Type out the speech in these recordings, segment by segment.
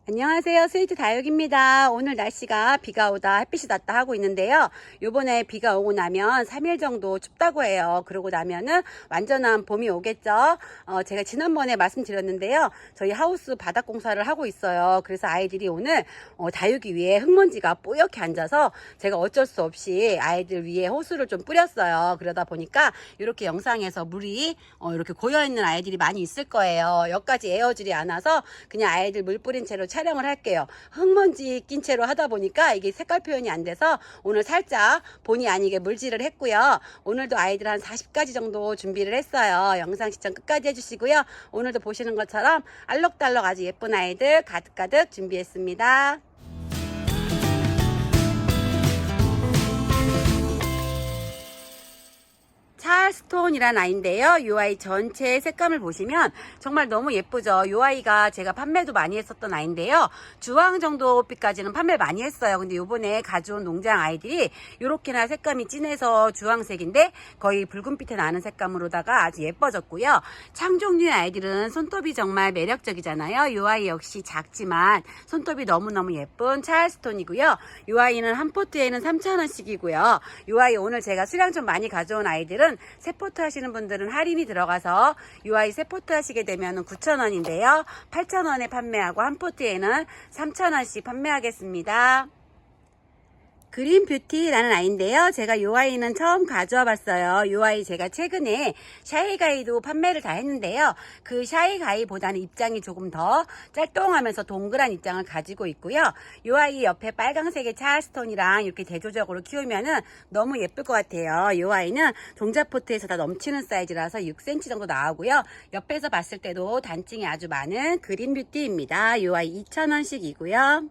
안녕하세요. 스위트 다육입니다. 오늘 날씨가 비가 오다 햇빛이 났다 하고 있는데요. 요번에 비가 오고 나면 3일 정도 춥다고 해요. 그러고 나면은 완전한 봄이 오겠죠. 제가 지난번에 말씀드렸는데요. 저희 하우스 바닥 공사를 하고 있어요. 그래서 아이들이 오늘 다육이 위에 흙먼지가 뽀얗게 앉아서 제가 어쩔 수 없이 아이들 위에 호수를 좀 뿌렸어요. 그러다 보니까 이렇게 영상에서 물이 이렇게 고여있는 아이들이 많이 있을 거예요. 여기까지 에어줄이 안 와서 그냥 아이들 물 뿌린 채로 촬영을 할게요. 흙먼지 낀 채로 하다 보니까 이게 색깔 표현이 안 돼서 오늘 살짝 본의 아니게 물질을 했고요. 오늘도 아이들 한 40가지 정도 준비를 했어요. 영상 시청 끝까지 해주시고요. 오늘도 보시는 것처럼 알록달록 아주 예쁜 아이들 가득가득 준비했습니다. 찰스톤이라는 아이인데요. 이 아이 전체 색감을 보시면 정말 너무 예쁘죠. 이 아이가 제가 판매도 많이 했었던 아이인데요. 주황 정도 빛까지는 판매를 많이 했어요. 근데 요번에 가져온 농장 아이들이 이렇게나 색감이 진해서 주황색인데 거의 붉은빛에 나는 색감으로다가 아주 예뻐졌고요. 창종류의 아이들은 손톱이 정말 매력적이잖아요. 이 아이 역시 작지만 손톱이 너무너무 예쁜 찰스톤이고요. 이 아이는 한 포트에는 3,000원씩이고요. 이 아이 오늘 제가 수량 좀 많이 가져온 아이들은 새 포트 하시는 분들은 할인이 들어가서 UI 새 포트 하시게 되면 9,000원인데요. 8,000원에 판매하고 한 포트에는 3,000원씩 판매하겠습니다. 그린 뷰티라는 아이인데요. 제가 이 아이는 처음 가져와 봤어요. 이 아이 제가 최근에 샤이가이도 판매를 다 했는데요. 그 샤이가이보다는 입장이 조금 더 짤뚱하면서 동그란 입장을 가지고 있고요. 이 아이 옆에 빨강색의 찰스톤이랑 이렇게 대조적으로 키우면은 너무 예쁠 것 같아요. 이 아이는 종자포트에서 다 넘치는 사이즈라서 6cm 정도 나오고요. 옆에서 봤을 때도 단층이 아주 많은 그린 뷰티입니다. 이 아이 2,000원씩이고요.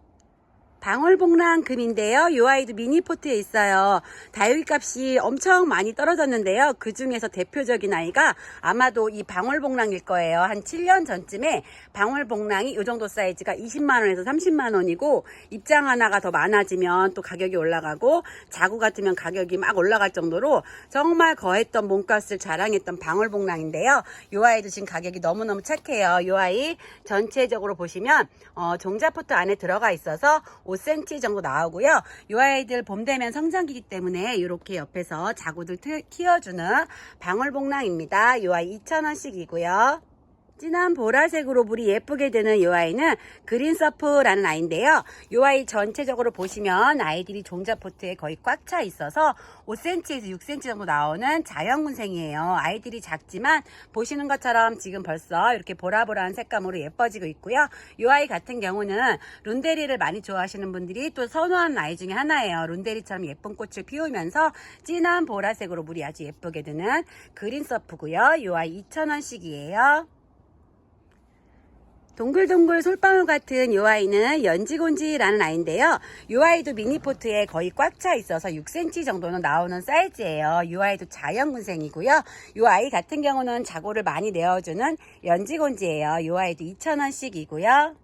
방울복랑 금인데요. 이 아이도 미니포트에 있어요. 다육이 값이 엄청 많이 떨어졌는데요. 그 중에서 대표적인 아이가 아마도 이 방울복랑일 거예요. 한 7년 전쯤에 방울복랑이 이 정도 사이즈가 20만원에서 30만원이고 입장 하나가 더 많아지면 또 가격이 올라가고 자구 같으면 가격이 막 올라갈 정도로 정말 거했던 몸값을 자랑했던 방울복랑인데요. 이 아이도 지금 가격이 너무너무 착해요. 이 아이 전체적으로 보시면 종자포트 안에 들어가 있어서 5cm 정도 나오고요. 이 아이들 봄 되면 성장기이기 때문에 이렇게 옆에서 자구들 키워주는 방울복랑입니다. 이 아이 2,000원씩이고요. 진한 보라색으로 물이 예쁘게 되는 이 아이는 그린서프라는 아이인데요. 이 아이 전체적으로 보시면 아이들이 종자포트에 거의 꽉 차 있어서 5cm에서 6cm 정도 나오는 자연군생이에요. 아이들이 작지만 보시는 것처럼 지금 벌써 이렇게 보라보라한 색감으로 예뻐지고 있고요. 이 아이 같은 경우는 룬데리를 많이 좋아하시는 분들이 또 선호하는 아이 중에 하나예요. 룬데리처럼 예쁜 꽃을 피우면서 진한 보라색으로 물이 아주 예쁘게 드는 그린서프고요. 이 아이 2,000원씩이에요. 동글동글 솔방울 같은 이 아이는 연지곤지라는 아이인데요. 이 아이도 미니포트에 거의 꽉 차 있어서 6cm 정도는 나오는 사이즈예요. 이 아이도 자연군생이고요. 이 아이 같은 경우는 자고를 많이 내어주는 연지곤지예요. 이 아이도 2,000원씩이고요.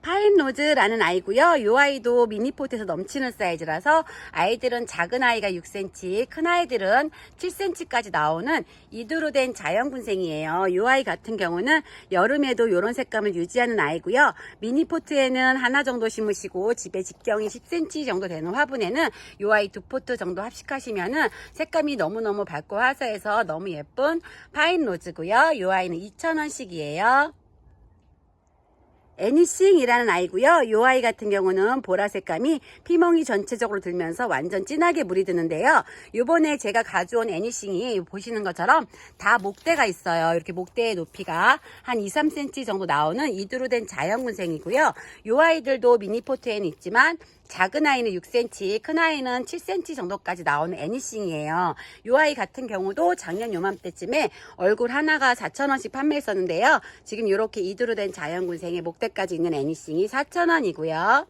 파인로즈라는 아이고요. 이 아이도 미니포트에서 넘치는 사이즈라서 아이들은 작은 아이가 6cm, 큰 아이들은 7cm까지 나오는 이두로 된 자연군생이에요. 이 아이 같은 경우는 여름에도 이런 색감을 유지하는 아이고요. 미니포트에는 하나 정도 심으시고 집에 직경이 10cm 정도 되는 화분에는 이 아이 두 포트 정도 합식하시면은 색감이 너무너무 밝고 화사해서 너무 예쁜 파인로즈고요. 이 아이는 2,000원씩이에요. 애니싱이라는 아이고요. 이 아이 같은 경우는 보라 색감이 피멍이 전체적으로 들면서 완전 진하게 물이 드는데요. 요번에 제가 가져온 애니싱이 보시는 것처럼 다 목대가 있어요. 이렇게 목대의 높이가 한 2, 3cm 정도 나오는 이두로 된 자연군생이고요. 이 아이들도 미니포트에는 있지만 작은 아이는 6cm, 큰 아이는 7cm 정도까지 나오는 애니싱이에요. 이 아이 같은 경우도 작년 요맘때쯤에 얼굴 하나가 4,000원씩 판매했었는데요. 지금 이렇게 이두로 된 자연군생의 목대까지 있는 애니싱이 4,000원이고요.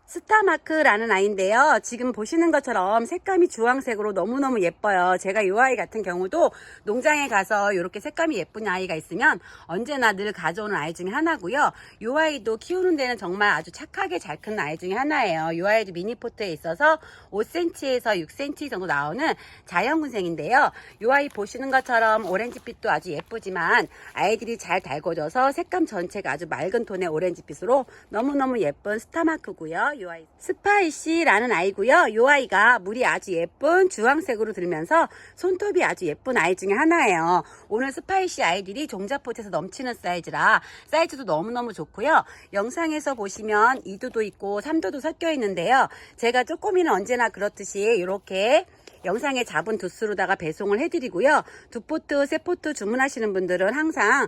스타마크라는 아이인데요. 지금 보시는 것처럼 색감이 주황색으로 너무너무 예뻐요. 제가 이 아이 같은 경우도 농장에 가서 이렇게 색감이 예쁜 아이가 있으면 언제나 늘 가져오는 아이 중에 하나고요. 이 아이도 키우는 데는 정말 아주 착하게 잘 큰 아이 중에 하나예요. 이 아이도 미니포트에 있어서 5cm에서 6cm 정도 나오는 자연군생인데요. 이 아이 보시는 것처럼 오렌지빛도 아주 예쁘지만 아이들이 잘 달궈져서 색감 전체가 아주 맑은 톤의 오렌지빛으로 너무너무 예쁜 스타마크고요. 이 아이 스파이시라는 아이고요. 이 아이가 물이 아주 예쁜 주황색으로 들면서 손톱이 아주 예쁜 아이 중에 하나예요. 오늘 스파이시 아이들이 종자포트에서 넘치는 사이즈라 사이즈도 너무너무 좋고요. 영상에서 보시면 2도도 있고 3도도 섞여 있는데요. 제가 쪼꼬미는 언제나 그렇듯이 이렇게 영상에 잡은 두수로다가 배송을 해드리고요. 2포트, 3포트 주문하시는 분들은 항상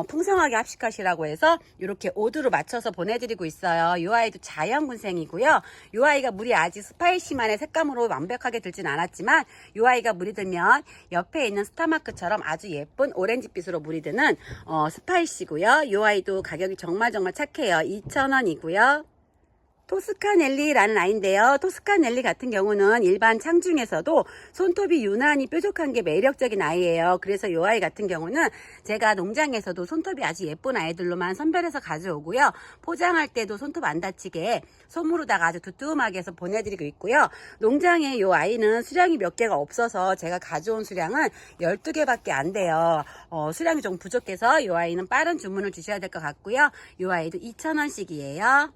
풍성하게 합식하시라고 해서 이렇게 5도로 맞춰서 보내드리고 있어요. 이 아이도 자연군생이고요. 이 아이가 물이 아직 스파이시만의 색감으로 완벽하게 들진 않았지만 이 아이가 물이 들면 옆에 있는 스타마크처럼 아주 예쁜 오렌지빛으로 물이 드는 스파이시고요. 이 아이도 가격이 정말 착해요. 2,000원이고요. 토스카넬리라는 아이인데요. 토스카넬리 같은 경우는 일반 창 중에서도 손톱이 유난히 뾰족한 게 매력적인 아이예요. 그래서 이 아이 같은 경우는 제가 농장에서도 손톱이 아주 예쁜 아이들로만 선별해서 가져오고요. 포장할 때도 손톱 안 다치게 솜으로다가 아주 두툼하게 해서 보내드리고 있고요. 농장에 이 아이는 수량이 몇 개가 없어서 제가 가져온 수량은 12개밖에 안 돼요. 수량이 좀 부족해서 이 아이는 빠른 주문을 주셔야 될 것 같고요. 이 아이도 2,000원씩이에요.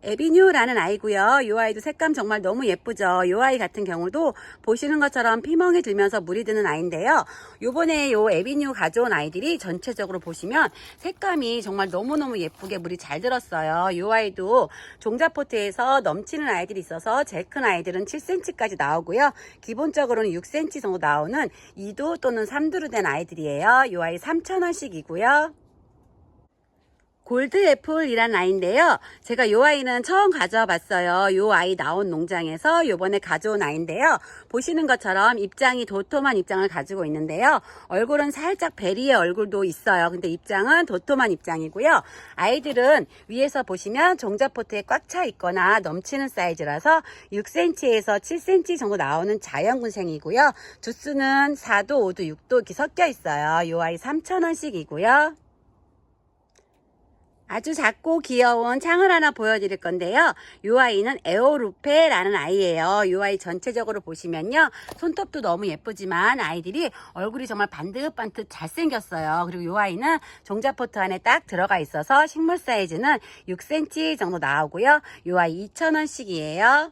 에비뉴라는 아이고요. 이 아이도 색감 정말 너무 예쁘죠. 이 아이 같은 경우도 보시는 것처럼 피멍이 들면서 물이 드는 아이인데요. 요번에 이 에비뉴 가져온 아이들이 전체적으로 보시면 색감이 정말 너무너무 예쁘게 물이 잘 들었어요. 이 아이도 종자포트에서 넘치는 아이들이 있어서 제일 큰 아이들은 7cm까지 나오고요. 기본적으로는 6cm 정도 나오는 2도 또는 3도로 된 아이들이에요. 이 아이 3,000원씩이고요. 골드애플이란 아이인데요. 제가 이 아이는 처음 가져와 봤어요. 이 아이 나온 농장에서 요번에 가져온 아이인데요. 보시는 것처럼 입장이 도톰한 입장을 가지고 있는데요. 얼굴은 살짝 베리의 얼굴도 있어요. 근데 입장은 도톰한 입장이고요. 아이들은 위에서 보시면 종자포트에 꽉 차 있거나 넘치는 사이즈라서 6cm에서 7cm 정도 나오는 자연군생이고요. 주스는 4도, 5도, 6도 이렇게 섞여 있어요. 이 아이 3,000원씩이고요. 아주 작고 귀여운 창을 하나 보여드릴 건데요. 이 아이는 에오루페라는 아이예요. 이 아이 전체적으로 보시면요. 손톱도 너무 예쁘지만 아이들이 얼굴이 정말 반듯반듯 잘생겼어요. 그리고 이 아이는 종자포트 안에 딱 들어가 있어서 식물 사이즈는 6cm 정도 나오고요. 이 아이 2,000원씩이에요.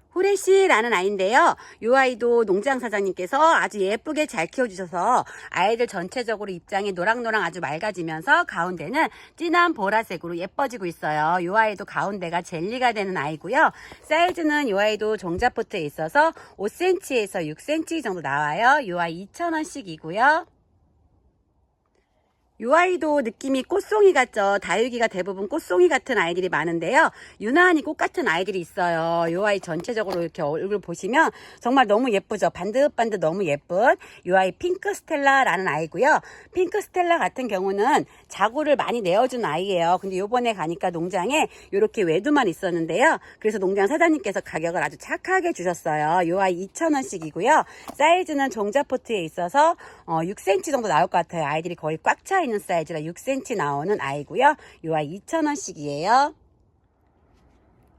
후레쉬라는 아이인데요. 이 아이도 농장 사장님께서 아주 예쁘게 잘 키워주셔서 아이들 전체적으로 입장이 노랑노랑 아주 맑아지면서 가운데는 진한 보라색으로 예뻐지고 있어요. 이 아이도 가운데가 젤리가 되는 아이고요. 사이즈는 이 아이도 종자포트에 있어서 5cm에서 6cm 정도 나와요. 이 아이 2,000원씩이고요. 이 아이도 느낌이 꽃송이 같죠. 다육이가 대부분 꽃송이 같은 아이들이 많은데요. 유난히 꽃 같은 아이들이 있어요. 이 아이 전체적으로 이렇게 얼굴 보시면 정말 너무 예쁘죠. 반듯반듯 너무 예쁜 이 아이 핑크 스텔라라는 아이고요. 핑크 스텔라 같은 경우는 자구를 많이 내어준 아이예요. 근데 요번에 가니까 농장에 이렇게 외두만 있었는데요. 그래서 농장 사장님께서 가격을 아주 착하게 주셨어요. 이 아이 2,000원씩이고요. 사이즈는 종자포트에 있어서 6cm 정도 나올 것 같아요. 아이들이 거의 꽉 차 있는 사이즈라 6cm 나오는 아이고요. 이 아이 2,000원씩이에요.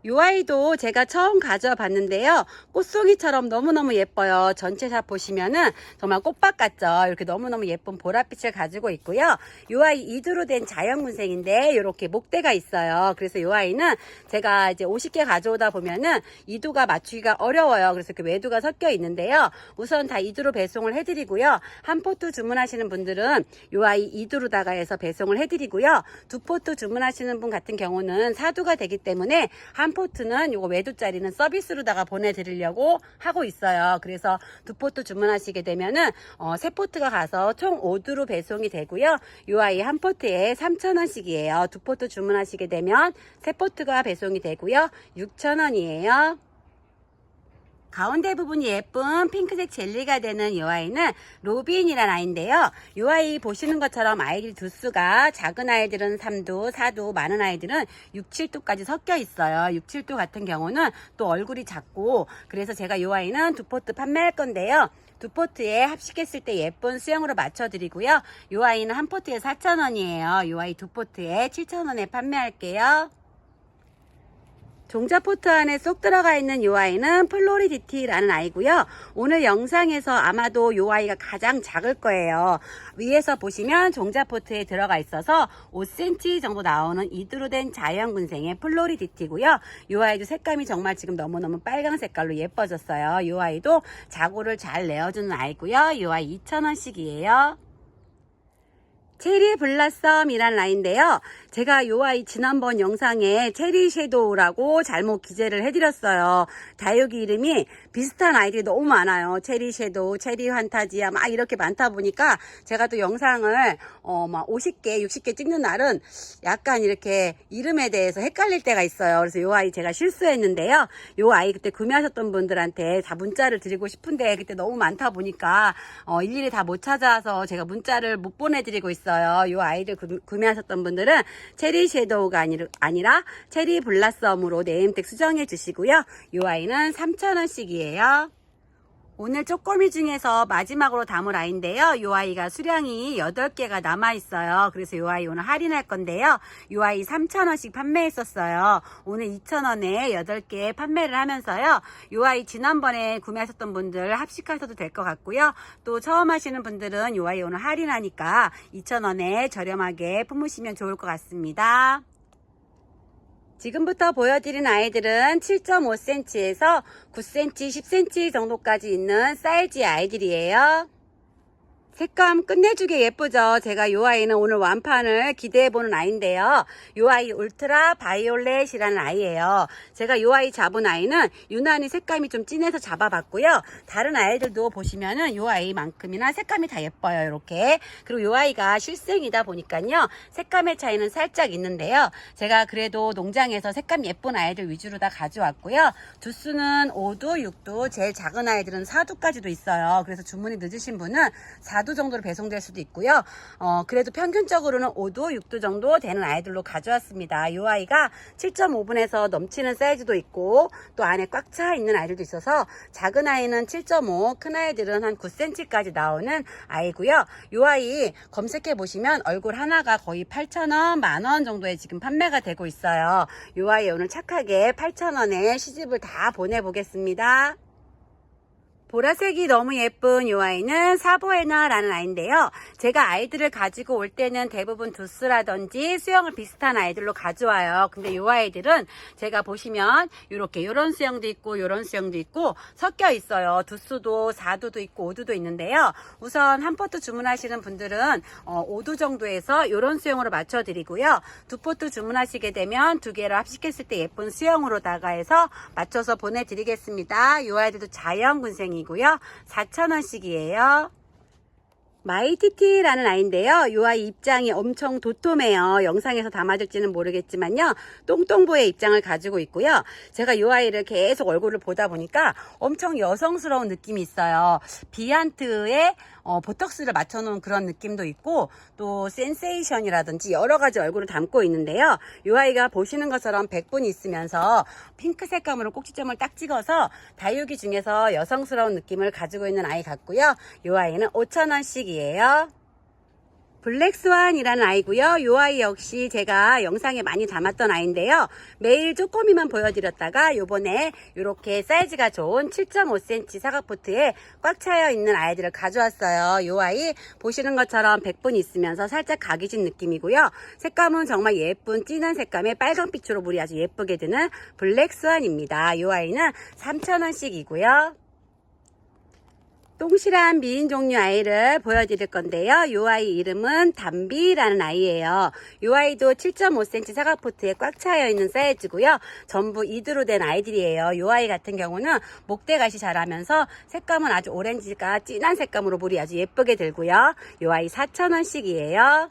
이 아이도 제가 처음 가져와 봤는데요. 꽃송이처럼 너무너무 예뻐요. 전체 샷 보시면은 정말 꽃밭 같죠. 이렇게 너무너무 예쁜 보랏빛을 가지고 있고요. 이 아이 이두로 된 자연군생인데 이렇게 목대가 있어요. 그래서 이 아이는 제가 이제 50개 가져오다 보면은 이두가 맞추기가 어려워요. 그래서 이렇게 외두가 섞여 있는데요. 우선 다 이두로 배송을 해드리고요. 한 포트 주문하시는 분들은 이 아이 이두로다가 해서 배송을 해드리고요. 2포트 주문하시는 분 같은 경우는 4두가 되기 때문에 한 포트는 요거 외두짜리는 서비스로다가 보내드리려고 하고 있어요. 그래서 2포트 주문하시게 되면은 3포트가 가서 총 5두로 배송이 되고요. 요 아이 한 포트에 3,000원씩이에요. 2포트 주문하시게 되면 3포트가 배송이 되고요. 6,000원이에요. 가운데 부분이 예쁜 핑크색 젤리가 되는 이 아이는 로빈이라는 아이인데요. 이 아이 보시는 것처럼 아이들 두수가 작은 아이들은 3도, 4도, 많은 아이들은 6, 7도까지 섞여 있어요. 6, 7도 같은 경우는 또 얼굴이 작고, 그래서 제가 이 아이는 두 포트 판매할 건데요. 두 포트에 합식했을 때 예쁜 수영으로 맞춰드리고요. 이 아이는 한 포트에 4,000원이에요. 이 아이 두 포트에 7,000원에 판매할게요. 종자 포트 안에 쏙 들어가 있는 이 아이는 플로리디티라는 아이고요. 오늘 영상에서 아마도 이 아이가 가장 작을 거예요. 위에서 보시면 종자 포트에 들어가 있어서 5cm 정도 나오는 이두로 된 자연군생의 플로리디티고요. 이 아이도 색감이 정말 지금 너무너무 빨강 색깔로 예뻐졌어요. 이 아이도 자고를 잘 내어주는 아이고요. 이 아이 2,000원씩이에요. 체리 블라썸이라는 아이인데요. 제가 이 아이 지난번 영상에 체리 섀도우라고 잘못 기재를 해드렸어요. 다육이 이름이 비슷한 아이들이 너무 많아요. 체리 섀도우, 체리 환타지아 막 이렇게 많다 보니까 제가 또 영상을 막 50개, 60개 찍는 날은 약간 이렇게 이름에 대해서 헷갈릴 때가 있어요. 그래서 이 아이 제가 실수했는데요. 이 아이 그때 구매하셨던 분들한테 다 문자를 드리고 싶은데 그때 너무 많다 보니까 일일이 다 못 찾아서 제가 문자를 못 보내드리고 있어요. 이 아이들 구매하셨던 분들은 체리 섀도우가 아니라 체리 블라썸으로 네임택 수정해 주시고요. 이 아이는 3,000원씩이에요. 오늘 쪼꼬미 중에서 마지막으로 담을 아이인데요. 이 아이가 수량이 8개가 남아있어요. 그래서 이 아이 오늘 할인할 건데요. 이 아이 3,000원씩 판매했었어요. 오늘 2,000원에 8개 판매를 하면서요. 이 아이 지난번에 구매하셨던 분들 합식하셔도 될 것 같고요. 또 처음 하시는 분들은 이 아이 오늘 할인하니까 2,000원에 저렴하게 품으시면 좋을 것 같습니다. 지금부터 보여드린 아이들은 7.5cm에서 9cm, 10cm 정도까지 있는 사이즈의 아이들이에요. 색감 끝내주게 예쁘죠. 제가 이 아이는 오늘 완판을 기대해보는 아이인데요. 이 아이 울트라 바이올렛이라는 아이예요. 제가 이 아이 잡은 아이는 유난히 색감이 좀 진해서 잡아봤고요. 다른 아이들도 보시면은 이 아이만큼이나 색감이 다 예뻐요. 이렇게. 그리고 이 아이가 실생이다 보니까요. 색감의 차이는 살짝 있는데요. 제가 그래도 농장에서 색감 예쁜 아이들 위주로 다 가져왔고요. 두수는 5도, 6도, 제일 작은 아이들은 4도까지도 있어요. 그래서 주문이 늦으신 분은 4도 정도로 배송될 수도 있고요. 그래도 평균적으로는 5도, 6도 정도 되는 아이들로 가져왔습니다. 이 아이가 7.5분에서 넘치는 사이즈도 있고 또 안에 꽉 차 있는 아이들도 있어서 작은 아이는 7.5, 큰 아이들은 한 9cm까지 나오는 아이고요. 이 아이 검색해 보시면 얼굴 하나가 거의 8,000원, 만원 정도에 지금 판매가 되고 있어요. 이 아이 오늘 착하게 8,000원에 시집을 다 보내보겠습니다. 보라색이 너무 예쁜 이 아이는 사보에나라는 아이인데요. 제가 아이들을 가지고 올 때는 대부분 두스라든지 수영을 비슷한 아이들로 가져와요. 근데 이 아이들은 제가 보시면 이렇게 이런 수영도 있고 이런 수영도 있고 섞여 있어요. 두수도 4도도 있고 5도도 있는데요. 우선 한 포트 주문하시는 분들은 5도 정도에서 이런 수영으로 맞춰드리고요. 두 포트 주문하시게 되면 두 개를 합식했을 때 예쁜 수영으로다가 해서 맞춰서 보내드리겠습니다. 이 아이들도 자연군생이 이고요. 4,000원씩이에요. 마이티티라는 아이인데요. 이 아이 입장이 엄청 도톰해요. 영상에서 담아줄지는 모르겠지만요. 똥똥보의 입장을 가지고 있고요. 제가 이 아이를 계속 얼굴을 보다 보니까 엄청 여성스러운 느낌이 있어요. 비안트에 보톡스를 맞춰놓은 그런 느낌도 있고 또 센세이션이라든지 여러 가지 얼굴을 담고 있는데요. 이 아이가 보시는 것처럼 백분이 있으면서 핑크 색감으로 꼭지점을 딱 찍어서 다육이 중에서 여성스러운 느낌을 가지고 있는 아이 같고요. 이 아이는 5,000원씩이에요. 블랙스완이라는 아이고요. 이 아이 역시 제가 영상에 많이 담았던 아이인데요. 매일 쪼꼬미만 보여드렸다가 요번에 이렇게 사이즈가 좋은 7.5cm 사각포트에 꽉 차여 있는 아이들을 가져왔어요. 이 아이 보시는 것처럼 백분이 있으면서 살짝 각이 진 느낌이고요. 색감은 정말 예쁜 진한 색감의 빨강빛으로 물이 아주 예쁘게 드는 블랙스완입니다. 이 아이는 3,000원씩이고요. 똥실한 미인 종류 아이를 보여드릴 건데요. 이 아이 이름은 담비라는 아이예요. 이 아이도 7.5cm 사각포트에 꽉 차여 있는 사이즈고요. 전부 이두로 된 아이들이에요. 이 아이 같은 경우는 목대갓이 자라면서 색감은 아주 오렌지가 진한 색감으로 물이 아주 예쁘게 들고요. 이 아이 4,000원씩이에요.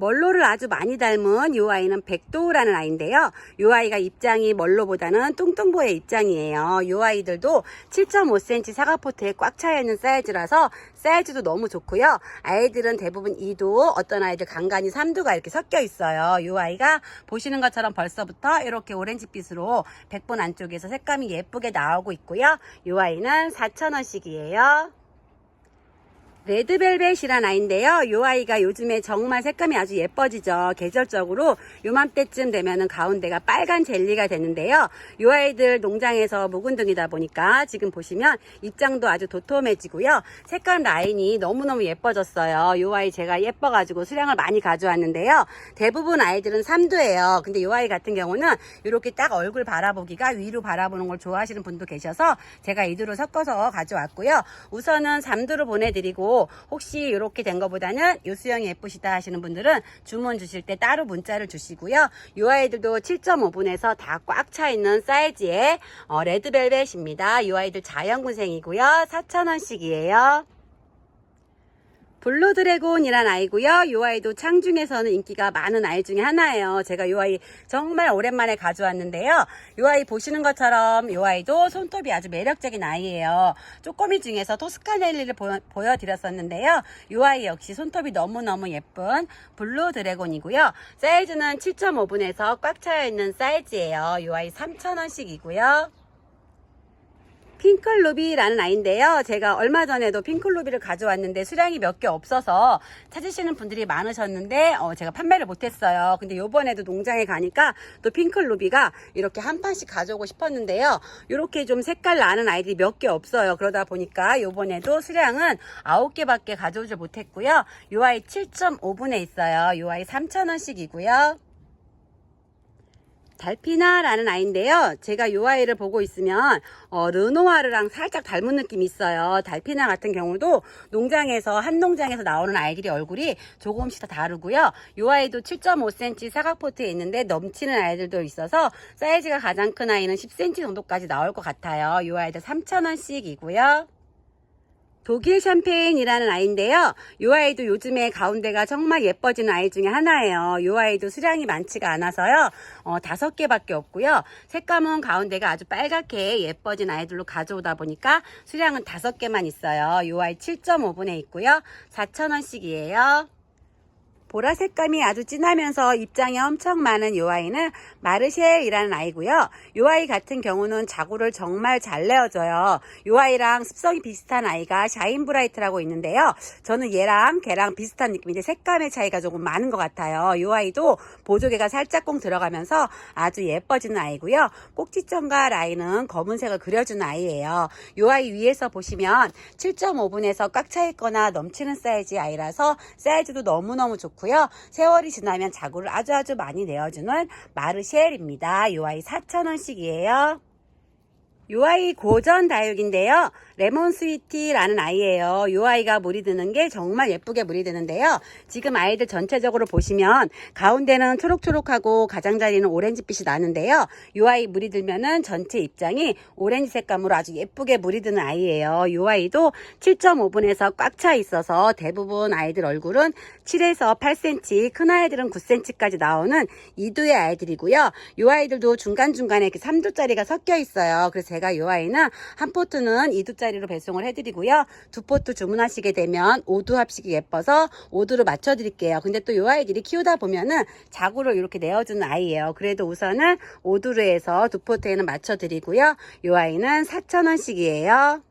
멀로를 아주 많이 닮은 이 아이는 백도우라는 아이인데요. 이 아이가 입장이 멀로보다는 뚱뚱보의 입장이에요. 이 아이들도 7.5cm 사과포트에 꽉 차있는 사이즈라서 사이즈도 너무 좋고요. 아이들은 대부분 2도, 어떤 아이들 간간히 3도가 이렇게 섞여 있어요. 이 아이가 보시는 것처럼 벌써부터 이렇게 오렌지빛으로 백본 안쪽에서 색감이 예쁘게 나오고 있고요. 이 아이는 4,000원씩이에요. 레드벨벳이란 아이인데요. 이 아이가 요즘에 정말 색감이 아주 예뻐지죠. 계절적으로 요맘때쯤 되면은 가운데가 빨간 젤리가 되는데요. 이 아이들 농장에서 묵은 등이다 보니까 지금 보시면 입장도 아주 도톰해지고요. 색감 라인이 너무너무 예뻐졌어요. 이 아이 제가 예뻐가지고 수량을 많이 가져왔는데요. 대부분 아이들은 3도예요. 근데 이 아이 같은 경우는 이렇게 딱 얼굴 바라보기가 위로 바라보는 걸 좋아하시는 분도 계셔서 제가 2도로 섞어서 가져왔고요. 우선은 3도로 보내드리고 혹시 이렇게 된 것보다는 요 수영이 예쁘시다 하시는 분들은 주문 주실 때 따로 문자를 주시고요. 이 아이들도 7.5분에서 다 꽉 차 있는 사이즈의 레드벨벳입니다. 이 아이들 자연군생이고요. 4,000원씩이에요. 블루드래곤이란 아이고요. 이 아이도 창중에서는 인기가 많은 아이 중에 하나예요. 제가 이 아이 정말 오랜만에 가져왔는데요. 이 아이 보시는 것처럼 이 아이도 손톱이 아주 매력적인 아이예요. 쪼꼬미 중에서 토스카넬리를 보여드렸었는데요. 이 아이 역시 손톱이 너무너무 예쁜 블루드래곤이고요. 사이즈는 7.5분에서 꽉 차여있는 사이즈예요. 이 아이 3,000원씩이고요. 핑클루비라는 아이인데요. 제가 얼마 전에도 핑클루비를 가져왔는데 수량이 몇 개 없어서 찾으시는 분들이 많으셨는데 제가 판매를 못했어요. 근데 요번에도 농장에 가니까 또 핑클루비가 이렇게 한 판씩 가져오고 싶었는데요. 이렇게 좀 색깔 나는 아이들이 몇 개 없어요. 그러다 보니까 요번에도 수량은 9개밖에 가져오지 못했고요. 요 아이 7.5분에 있어요. 요 아이 3,000원씩이고요. 달피나라는 아이인데요. 제가 이 아이를 보고 있으면 르노아르랑 살짝 닮은 느낌이 있어요. 달피나 같은 경우도 농장에서 한 농장에서 나오는 아이들이 얼굴이 조금씩 다 다르고요. 이 아이도 7.5cm 사각포트에 있는데 넘치는 아이들도 있어서 사이즈가 가장 큰 아이는 10cm 정도까지 나올 것 같아요. 이 아이도 3,000원씩이고요. 독일 샴페인이라는 아이인데요. 이 아이도 요즘에 가운데가 정말 예뻐지는 아이 중에 하나예요. 이 아이도 수량이 많지가 않아서요. 5개밖에 없고요. 색감은 가운데가 아주 빨갛게 예뻐진 아이들로 가져오다 보니까 수량은 5개만 있어요. 이 아이 7.5분에 있고요. 4,000원씩이에요. 보라 색감이 아주 진하면서 입장이 엄청 많은 이 아이는 마르쉘이라는 아이고요. 이 아이 같은 경우는 자구를 정말 잘 내어줘요. 이 아이랑 습성이 비슷한 아이가 샤인브라이트라고 있는데요. 저는 얘랑 걔랑 비슷한 느낌인데 색감의 차이가 조금 많은 것 같아요. 이 아이도 보조개가 살짝 꽁 들어가면서 아주 예뻐지는 아이고요. 꼭지점과 라인은 검은색을 그려주는 아이예요. 이 아이 위에서 보시면 7.5분에서 꽉 차 있거나 넘치는 사이즈의 아이라서 사이즈도 너무너무 좋고 세월이 지나면 자구를 아주 많이 내어주는 마르쉘입니다. 이 아이 4,000원씩이에요. 이 아이 고전 다육인데요. 레몬 스위티라는 아이예요. 이 아이가 물이 드는 게 정말 예쁘게 물이 드는데요. 지금 아이들 전체적으로 보시면 가운데는 초록초록하고 가장자리는 오렌지빛이 나는데요. 이 아이 물이 들면은 전체 입장이 오렌지 색감으로 아주 예쁘게 물이 드는 아이예요. 이 아이도 7.5분에서 꽉 차 있어서 대부분 아이들 얼굴은 7에서 8cm, 큰 아이들은 9cm까지 나오는 2도의 아이들이고요. 이 아이들도 중간중간에 이렇게 3도짜리가 섞여 있어요. 그래서 제가 이 아이는 한 포트는 2도짜리로 배송을 해드리고요. 두 포트 주문하시게 되면 5도 합식이 예뻐서 5도로 맞춰드릴게요. 근데 또 이 아이들이 키우다 보면은 자구를 이렇게 내어주는 아이예요. 그래도 우선은 5도로 해서 두 포트에는 맞춰드리고요. 이 아이는 4,000원씩이에요.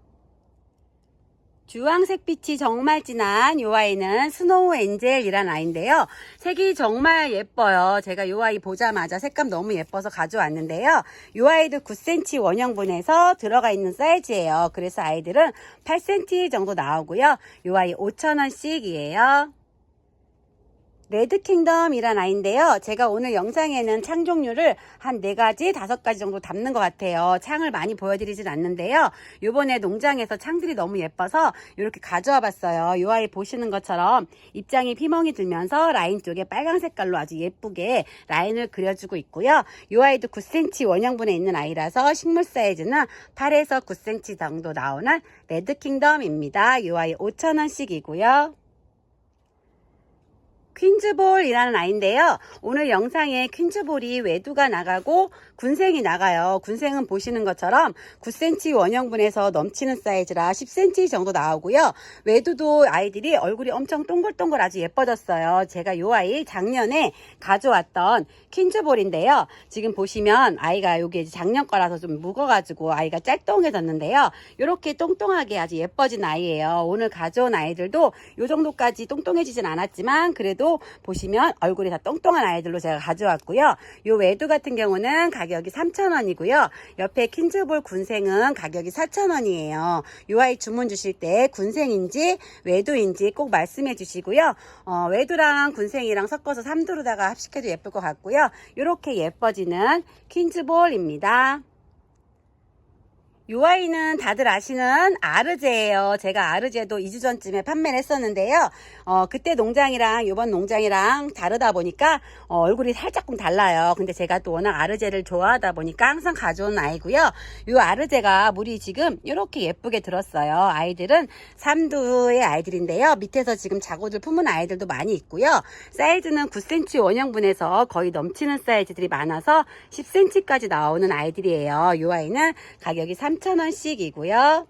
주황색 빛이 정말 진한 이 아이는 스노우 엔젤이란 아이인데요. 색이 정말 예뻐요. 제가 이 아이 보자마자 색감 너무 예뻐서 가져왔는데요. 이 아이도 9cm 원형분에서 들어가 있는 사이즈예요. 그래서 아이들은 8cm 정도 나오고요. 이 아이 5,000원씩이에요. 레드킹덤이란 아이인데요. 제가 오늘 영상에는 창 종류를 한 4가지, 5가지 정도 담는 것 같아요. 창을 많이 보여드리진 않는데요. 요번에 농장에서 창들이 너무 예뻐서 이렇게 가져와 봤어요. 이 아이 보시는 것처럼 입장이 피멍이 들면서 라인 쪽에 빨간 색깔로 아주 예쁘게 라인을 그려주고 있고요. 이 아이도 9cm 원형분에 있는 아이라서 식물 사이즈는 8에서 9cm 정도 나오는 레드킹덤입니다. 이 아이 5,000원씩이고요. 퀸즈볼이라는 아이인데요. 오늘 영상에 퀸즈볼이 외두가 나가고 군생이 나가요. 군생은 보시는 것처럼 9cm 원형분에서 넘치는 사이즈라 10cm 정도 나오고요. 외두도 아이들이 얼굴이 엄청 동글동글 아주 예뻐졌어요. 제가 이 아이 작년에 가져왔던 퀸즈볼인데요. 지금 보시면 아이가 이게 작년 거라서 좀 묵어가지고 아이가 짤똥해졌는데요. 이렇게 똥똥하게 아주 예뻐진 아이예요. 오늘 가져온 아이들도 이 정도까지 똥똥해지진 않았지만 그래도 보시면 얼굴이 다 똥똥한 아이들로 제가 가져왔고요. 이 외두 같은 경우는 가격이 3,000원이고요. 옆에 퀸즈볼 군생은 가격이 4,000원이에요. 이 아이 주문 주실 때 군생인지 외두인지 꼭 말씀해 주시고요. 외두랑 군생이랑 섞어서 3두로다가 합식해도 예쁠 것 같고요. 이렇게 예뻐지는 퀸즈볼입니다. 이 아이는 다들 아시는 아르제예요. 제가 아르제도 2주 전쯤에 판매를 했었는데요. 그때 농장이랑 이번 농장이랑 다르다 보니까 얼굴이 살짝 달라요. 근데 제가 또 워낙 아르제를 좋아하다 보니까 항상 가져온 아이고요. 이 아르제가 물이 지금 이렇게 예쁘게 들었어요. 아이들은 3두의 아이들인데요. 밑에서 지금 자구들 품은 아이들도 많이 있고요. 사이즈는 9cm 원형분에서 거의 넘치는 사이즈들이 많아서 10cm까지 나오는 아이들이에요. 이 아이는 가격이 3,000원씩이고요.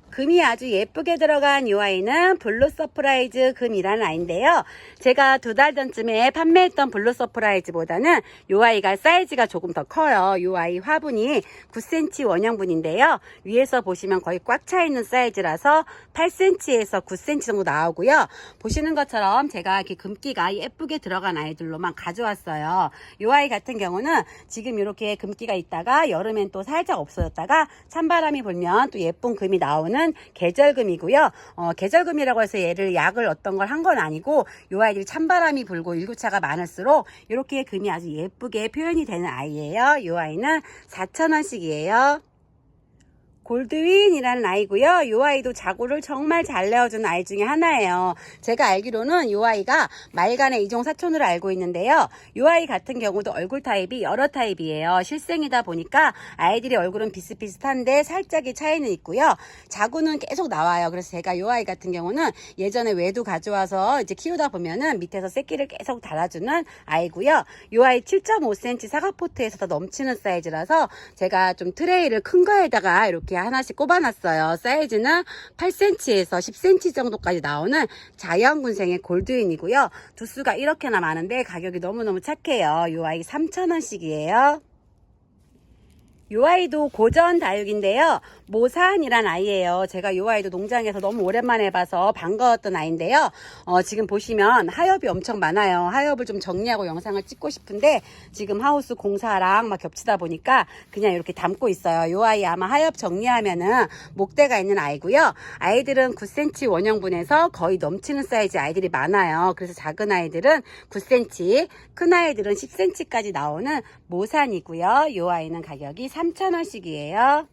금이 아주 예쁘게 들어간 이 아이는 블루 서프라이즈 금이라는 아이인데요. 제가 2달 전쯤에 판매했던 블루 서프라이즈보다는 이 아이가 사이즈가 조금 더 커요. 이 아이 화분이 9cm 원형분인데요. 위에서 보시면 거의 꽉 차 있는 사이즈라서 8cm에서 9cm 정도 나오고요. 보시는 것처럼 제가 이렇게 금기가 예쁘게 들어간 아이들로만 가져왔어요. 이 아이 같은 경우는 지금 이렇게 금기가 있다가 여름엔 또 살짝 없어졌다가 찬바람이 불면 또 예쁜 금이 나오는 계절금이고요. 계절금이라고 해서 얘를 약을 어떤 걸 한 건 아니고 이 아이들이 찬바람이 불고 일교차가 많을수록 이렇게 금이 아주 예쁘게 표현이 되는 아이예요. 이 아이는 4,000원씩이에요. 골드윈이라는 아이고요. 이 아이도 자구를 정말 잘 내어주는 아이 중에 하나예요. 제가 알기로는 이 아이가 말간의 이종 사촌으로 알고 있는데요. 이 아이 같은 경우도 얼굴 타입이 여러 타입이에요. 실생이다 보니까 아이들이 얼굴은 비슷비슷한데 살짝의 차이는 있고요. 자구는 계속 나와요. 그래서 제가 이 아이 같은 경우는 예전에 외두 가져와서 이제 키우다 보면은 밑에서 새끼를 계속 달아주는 아이고요. 이 아이 7.5cm 사과포트에서 더 넘치는 사이즈라서 제가 좀 트레이를 큰 거에다가 이렇게 하나씩 꼽아놨어요. 사이즈는 8cm에서 10cm 정도까지 나오는 자연군생의 골드윈이고요. 두수가 이렇게나 많은데 가격이 너무너무 착해요. 이 아이 3,000원씩이에요. 이 아이도 고전 다육인데요. 모산이란 아이예요. 제가 이 아이도 농장에서 너무 오랜만에 봐서 반가웠던 아이인데요. 지금 보시면 하엽이 엄청 많아요. 하엽을 좀 정리하고 영상을 찍고 싶은데 지금 하우스 공사랑 막 겹치다 보니까 그냥 이렇게 담고 있어요. 이 아이 아마 하엽 정리하면은 목대가 있는 아이고요. 아이들은 9cm 원형분에서 거의 넘치는 사이즈 아이들이 많아요. 그래서 작은 아이들은 9cm, 큰 아이들은 10cm까지 나오는 모산이고요. 이 아이는 가격이 3,000원씩이에요.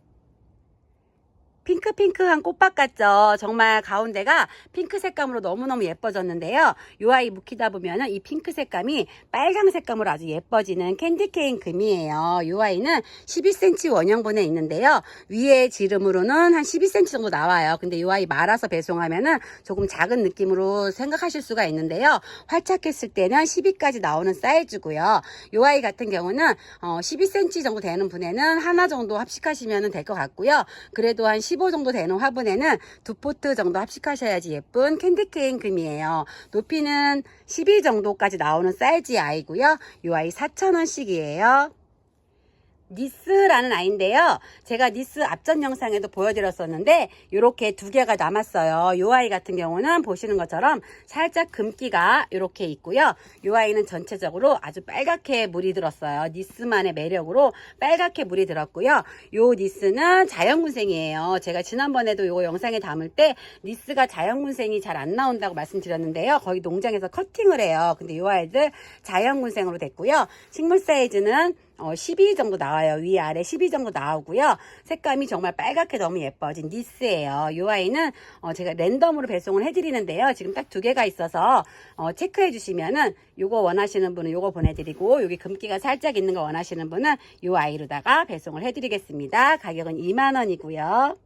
핑크핑크한 꽃밭 같죠? 정말 가운데가 핑크 색감으로 너무너무 예뻐졌는데요. 이 아이 묵히다 보면은 이 핑크 색감이 빨강 색감으로 아주 예뻐지는 캔디케인 금이에요. 이 아이는 12cm 원형분에 있는데요. 위에 지름으로는 한 12cm 정도 나와요. 근데 이 아이 말아서 배송하면은 조금 작은 느낌으로 생각하실 수가 있는데요. 활착했을 때는 12까지 나오는 사이즈고요. 이 아이 같은 경우는 12cm 정도 되는 분에는 하나 정도 합식하시면 될 것 같고요. 그래도 한 15 정도 되는 화분에는 2포트 정도 합식하셔야지 예쁜 캔디케인 금이에요. 높이는 12 정도까지 나오는 사이즈의 아이고요. 이 아이 4,000원씩이에요. 니스라는 아이인데요. 제가 니스 앞전 영상에도 보여드렸었는데 이렇게 2개가 남았어요. 이 아이 같은 경우는 보시는 것처럼 살짝 금기가 이렇게 있고요. 이 아이는 전체적으로 아주 빨갛게 물이 들었어요. 니스만의 매력으로 빨갛게 물이 들었고요. 이 니스는 자연군생이에요. 제가 지난번에도 이 영상에 담을 때 니스가 자연군생이 잘 안 나온다고 말씀드렸는데요. 거의 농장에서 커팅을 해요. 근데 이 아이들 자연군생으로 됐고요. 식물 사이즈는 12 정도 나와요. 위아래 12 정도 나오고요. 색감이 정말 빨갛게 너무 예뻐진 니스예요. 이 아이는 제가 랜덤으로 배송을 해드리는데요. 지금 딱 2개가 있어서 체크해 주시면은 요거 원하시는 분은 요거 보내드리고 여기 금기가 살짝 있는 거 원하시는 분은 이 아이로다가 배송을 해드리겠습니다. 가격은 2만원이고요.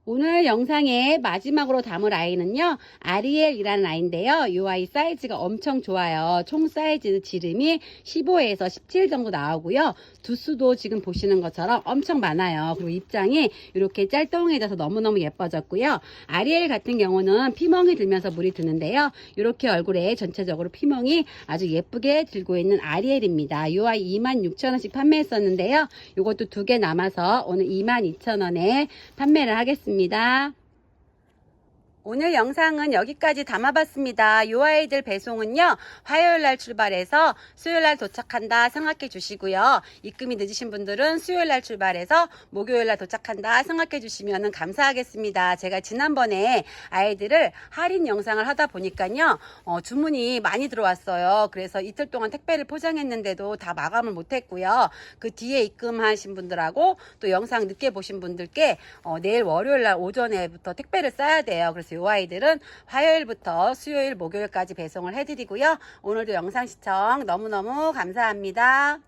오늘 영상의 마지막으로 담을 아이는요, 아리엘이라는 아이인데요. 이 아이 사이즈가 엄청 좋아요. 총 사이즈 지름이 15에서 17 정도 나오고요. 두수도 지금 보시는 것처럼 엄청 많아요. 그리고 입장이 이렇게 짤뚱해져서 너무너무 예뻐졌고요. 아리엘 같은 경우는 피멍이 들면서 물이 드는데요. 이렇게 얼굴에 전체적으로 피멍이 아주 예쁘게 들고 있는 아리엘입니다. 이 아이 26,000원씩 판매했었는데요. 이것도 2개 남아서 오늘 22,000원에 판매를 하겠습니다. 오늘 영상은 여기까지 담아봤습니다. 요 아이들 배송은요, 화요일날 출발해서 수요일날 도착한다 생각해 주시고요. 입금이 늦으신 분들은 수요일날 출발해서 목요일날 도착한다 생각해 주시면 감사하겠습니다. 제가 지난번에 아이들을 할인 영상을 하다 보니까요, 주문이 많이 들어왔어요. 그래서 이틀 동안 택배를 포장했는데도 다 마감을 못했고요. 그 뒤에 입금하신 분들하고 또 영상 늦게 보신 분들께 내일 월요일날 오전에부터 택배를 싸야 돼요. 그래서 이 아이들은 화요일부터 수요일, 목요일까지 배송을 해드리고요. 오늘도 영상 시청 너무너무 감사합니다.